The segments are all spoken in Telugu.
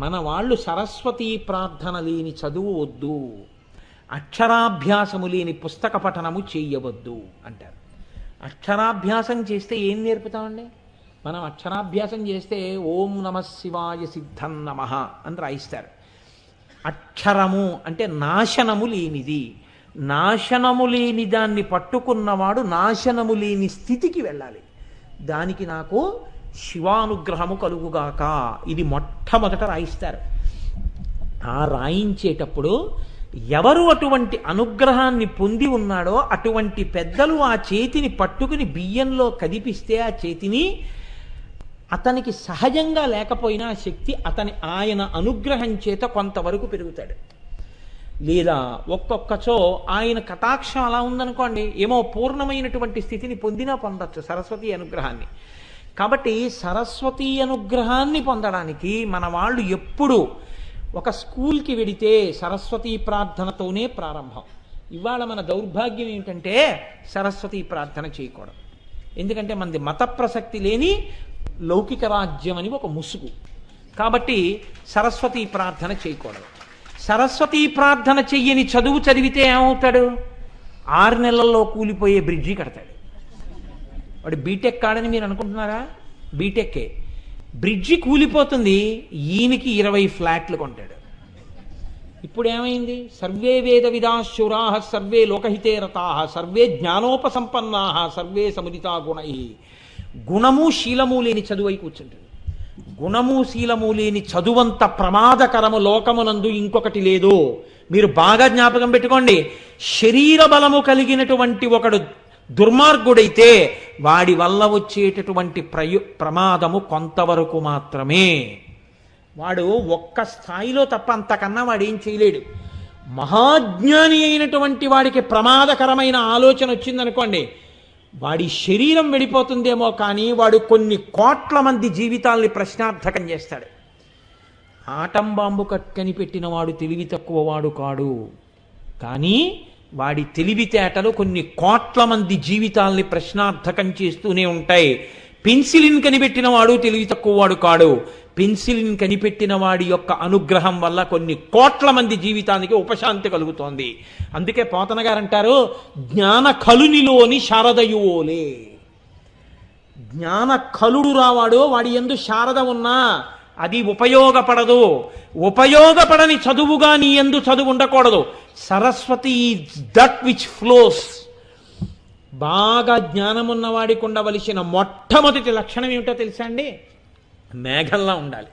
మన వాళ్ళు సరస్వతీ ప్రార్థన లేని చదువు వద్దు, అక్షరాభ్యాసము లేని పుస్తక పఠనము చేయవద్దు అంటారు. అక్షరాభ్యాసం చేస్తే ఏం నేర్పుతామండి? మనం అక్షరాభ్యాసం చేస్తే ఓం నమ శివాయ సిద్ధం నమః అని రాయిస్తారు. అక్షరము అంటే నాశనము లేనిది. నాశనము లేని దాన్ని పట్టుకున్నవాడు నాశనము లేని స్థితికి వెళ్ళాలి. దానికి నాకు శివానుగ్రహము కలుగుగాక, ఇది మొట్టమొదట రాయిస్తారు. ఆ రాయించేటప్పుడు ఎవరు అటువంటి అనుగ్రహాన్ని పొంది ఉన్నాడో అటువంటి పెద్దలు ఆ చేతిని పట్టుకుని బియ్యంలో కదిపిస్తే ఆ చేతిని అతనికి సహజంగా లేకపోయినా ఆ శక్తి ఆయన అనుగ్రహం చేత కొంతవరకు పెరుగుతాడు. లేదా ఒక్కొక్కచో ఆయన కటాక్షం అలా ఉందనుకోండి, ఏమో పూర్ణమైనటువంటి స్థితిని పొందినా పొందొచ్చు సరస్వతి అనుగ్రహాన్ని. కాబట్టి సరస్వతి అనుగ్రహాన్ని పొందడానికి మన వాళ్ళు ఎప్పుడు ఒక స్కూల్కి వెడితే సరస్వతీ ప్రార్థనతోనే ప్రారంభం. ఇవాళ మన దౌర్భాగ్యం ఏమిటంటే సరస్వతీ ప్రార్థన చేయకూడదు. ఎందుకంటే మనది మత ప్రసక్తి లేని లౌకిక రాజ్యం అని ఒక ముసుగు. కాబట్టి సరస్వతీ ప్రార్థన చేయకూడదు. సరస్వతీ ప్రార్థన చెయ్యని చదువు చదివితే ఏమవుతాడు? 6 నెలల్లో కూలిపోయే బ్రిడ్జి కడతాడు. వాడు బీటెక్ కాడని మీరు అనుకుంటున్నారా? బీటెక్కే. బ్రిడ్జి కూలిపోతుంది, ఈయనకి 20 ఫ్లాట్లు కొంటాడు. ఇప్పుడు ఏమైంది? సర్వే వేద విదాశురా సర్వే లోకహితే రతా సర్వే జ్ఞానోపసంపన్నా సర్వే సముదితా గుణై. గుణము శీలము లేని చదువై కూర్చుంటుంది. గుణము శీలము లేని చదువంత ప్రమాదకరము లోకమునందు ఇంకొకటి లేదు. మీరు బాగా జ్ఞాపకం పెట్టుకోండి. శరీర బలము కలిగినటువంటి ఒకడు దుర్మార్గుడైతే వాడి వల్ల వచ్చేటటువంటి ప్రమాదము కొంతవరకు మాత్రమే. వాడు ఒక్క స్థాయిలో తప్ప అంతకన్నా వాడేం చేయలేడు. మహాజ్ఞాని అయినటువంటి వాడికి ప్రమాదకరమైన ఆలోచన వచ్చిందనుకోండి, వాడి శరీరం వెళ్ళిపోతుందేమో కానీ వాడు కొన్ని కోట్ల మంది జీవితాల్ని ప్రశ్నార్థకం చేస్తాడు. ఆటం బాంబు కనిపెట్టిన వాడు తెలివి తక్కువ వాడు కాడు, కానీ వాడి తెలివితేటలు కొన్ని కోట్ల మంది జీవితాల్ని ప్రశ్నార్థకం చేస్తూనే ఉంటాయి. పెన్సిలిన్ కనిపెట్టిన వాడు తెలివి తక్కువ వాడు కాడు. పెన్సిలిన్ కనిపెట్టిన వాడి యొక్క అనుగ్రహం వల్ల కొన్ని కోట్ల మంది జీవితానికి ఉపశాంతి కలుగుతోంది. అందుకే పోతన గారు అంటారు, జ్ఞాన కలునిలోని శారదయువోలే. జ్ఞాన కలుడు రావాడు, వాడి యందు శారద ఉన్నా అది ఉపయోగపడదు. ఉపయోగపడని చదువుగా నీ యందు చదువు ఉండకూడదు. Saraswati is that which flows. బాగా జ్ఞానమున్నవాడికి ఉండవలసిన మొట్టమొదటి లక్షణం ఏమిటో తెలుసా అండి? మేఘంలా ఉండాలి.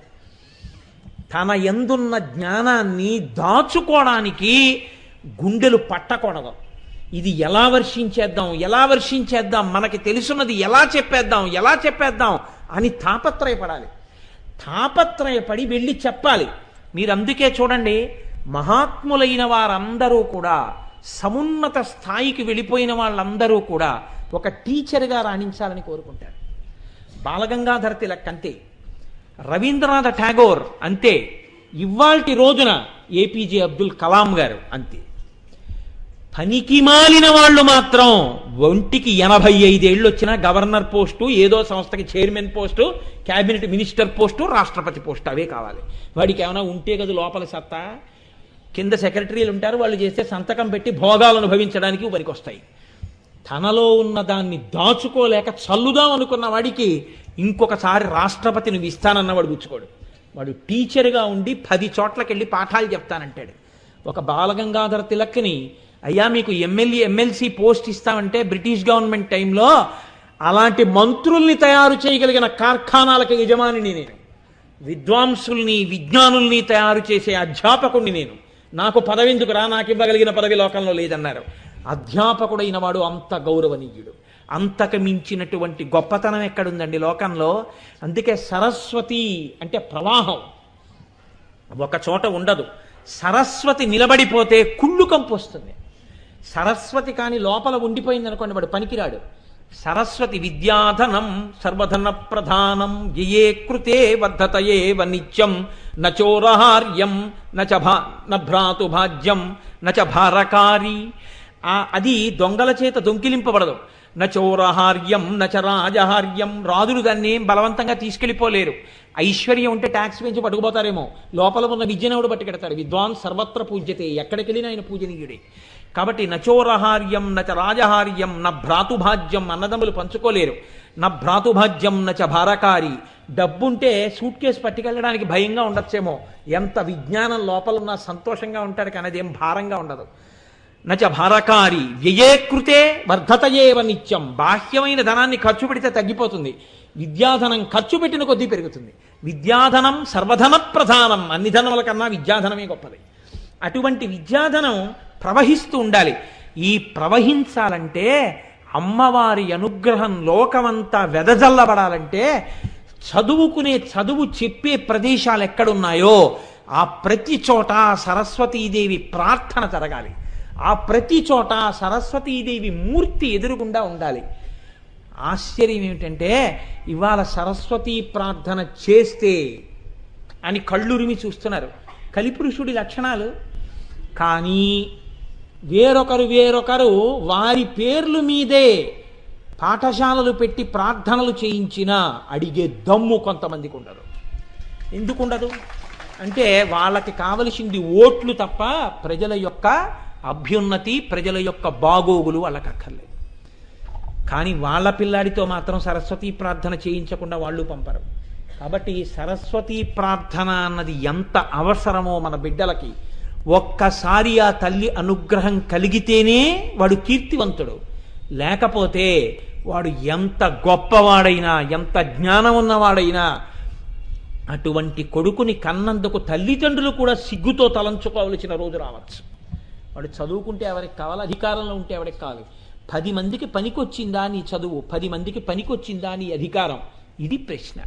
తన యందున్న జ్ఞానాన్ని దాచుకోవడానికి గుండెలు పట్టకూడదు. ఇది ఎలా వర్షించేద్దాం, మనకి తెలుసున్నది ఎలా చెప్పేద్దాం అని తాపత్రయపడాలి. తాపత్రయపడి వెళ్ళి చెప్పాలి. మీరు అందుకే చూడండి, మహాత్ములైన వారందరూ కూడా, సమున్నత స్థాయికి వెళ్ళిపోయిన వాళ్ళందరూ కూడా ఒక టీచర్గా రాణించాలని కోరుకుంటారు. బాలగంగాధర తిలక్ అంతే, రవీంద్రనాథ్ ఠాగోర్ అంతే, ఇవాల్టి రోజున ఏపీజే అబ్దుల్ కలాం గారు అంతే. పనికి మాలిన వాళ్ళు మాత్రం ఒంటికి 85 ఏళ్ళు వచ్చినా గవర్నర్ పోస్టు, ఏదో సంస్థకి chairman post, cabinet minister post, రాష్ట్రపతి పోస్టు అవే కావాలి. వాడికి ఏమైనా ఉంటే కదా లోపల సత్తా. కింద సెక్రటరీలు ఉంటారు, వాళ్ళు చేస్తే సంతకం పెట్టి భోగాలు అనుభవించడానికి పనికొస్తాయి. తనలో ఉన్న దాన్ని దాచుకోలేక చల్లుదాం అనుకున్న వాడికి ఇంకొకసారి రాష్ట్రపతిని ఇస్తానన్నవాడు గుచ్చుకోడు. వాడు టీచర్గా ఉండి 10 చోట్లకి వెళ్ళి పాఠాలు చెప్తానంటాడు. ఒక బాలగంగాధర తిలక్ని, అయ్యా మీకు ఎమ్మెల్సీ పోస్ట్ ఇస్తామంటే బ్రిటిష్ గవర్నమెంట్ టైంలో అలాంటి మంత్రుల్ని తయారు చేయగలిగిన కార్ఖానాలకు యజమానిని నేను, విద్వాంసుల్ని విజ్ఞానుల్ని తయారు చేసే అధ్యాపకుడిని నేను, నాకు పదవి ఎందుకురా, నాకు ఇవ్వగలిగిన పదవి లోకంలో లేదన్నారు. అధ్యాపకుడైన వాడు అంత గౌరవనీయుడు. అంతకు మించినటువంటి గొప్పతనం ఎక్కడుందండి లోకంలో? అందుకే సరస్వతి అంటే ప్రవాహం ఒక చోట ఉండదు. సరస్వతి నిలబడిపోతే కుళ్ళు కంపు వస్తుంది. సరస్వతి కానీ లోపల ఉండిపోయింది అనుకోండి, వాడు పనికిరాడు. సరస్వతి విద్యాధనం సర్వధన ప్రధానం యయే కృతే వర్ధతయే వనిత్యం నచోరహార్యం నభ్రాతు భాజ్యం నచ భారకారి. అది దొంగల చేత దొంకిలింపబడదు. నచోరహార్యం నచ రాజహార్యం. రాజులు దాన్ని ఏం బలవంతంగా తీసుకెళ్ళిపోలేరు. ఐశ్వర్యం ఉంటే ట్యాక్స్ పెంచి పట్టుకుపోతారేమో, లోపల ఉన్న విద్యనవుడు పట్టుకెడతాడు. విద్వాన్ సర్వత్ర పూజ్యతే, ఎక్కడికి వెళ్ళినా ఆయన పూజనీయుడే. కాబట్టి నచోరహార్యం నచ రాజహార్యం న భ్రాతుభాజ్యం, అన్నదమ్ములు పంచుకోలేరు. న భ్రాతుభాజ్యం నచ భారకారి. డబ్బుంటే సూట్ కేసు పట్టుకెళ్ళడానికి భయంగా ఉండొచ్చేమో, ఎంత విజ్ఞానం లోపల ఉన్నా సంతోషంగా ఉంటారు కానీ అదేం భారంగా ఉండదు. నచ భారకారి వ్యయే కృతే వర్ధతయేవ నిత్యం. బాహ్యమైన ధనాన్ని ఖర్చు పెడితే తగ్గిపోతుంది, విద్యాధనం ఖర్చు పెట్టిన కొద్దీ పెరుగుతుంది. విద్యాధనం సర్వధన ప్రధానం, అన్ని ధనముల కన్నా విద్యాధనమే గొప్పది. అటువంటి విద్యాధనం ప్రవహిస్తూ ఉండాలి. ఈ ప్రవహించాలంటే అమ్మవారి అనుగ్రహం లోకమంతా వెదజల్లబడాలంటే చదువుకునే చదువు చెప్పే ప్రదేశాలు ఎక్కడున్నాయో ఆ ప్రతి చోట సరస్వతీదేవి ప్రార్థన జరగాలి. ఆ ప్రతి చోట సరస్వతీదేవి మూర్తి ఎదురుగుండా ఉండాలి. ఆశ్చర్యం ఏమిటంటే ఇవాళ సరస్వతీ ప్రార్థన చేస్తే అని కళ్ళురిమి చూస్తున్నారు కలిపురుషుడి లక్షణాలు. కానీ వేరొకరు వారి పేర్లు మీదే పాఠశాలలు పెట్టి ప్రార్థనలు చేయించినా అడిగే దమ్ము కొంతమందికి ఉండదు. ఎందుకుండదు అంటే వాళ్ళకి కావలసింది ఓట్లు తప్ప ప్రజల యొక్క అభ్యున్నతి, ప్రజల యొక్క బాగోగులు వాళ్ళకి అక్కర్లేదు. కానీ వాళ్ళ పిల్లాడితో మాత్రం సరస్వతీ ప్రార్థన చేయించకుండా వాళ్ళు పంపరు. కాబట్టి సరస్వతీ ప్రార్థన అన్నది ఎంత అవసరమో మన బిడ్డలకి. ఒక్కసారి ఆ తల్లి అనుగ్రహం కలిగితేనే వాడు కీర్తివంతుడు. లేకపోతే వాడు ఎంత గొప్పవాడైనా, ఎంత జ్ఞానం ఉన్నవాడైనా అటువంటి కొడుకుని కన్నందుకు తల్లిదండ్రులు కూడా సిగ్గుతో తలంచుకోవలసిన రోజు రావచ్చు. వాడు చదువుకుంటే ఎవరికి కావాలి, అధికారంలో ఉంటే ఎవరికి కావాలి. 10 మందికి పనికొచ్చిందా నీ చదువు, 10 మందికి పనికొచ్చిందా నీ అధికారం, ఇది ప్రశ్న.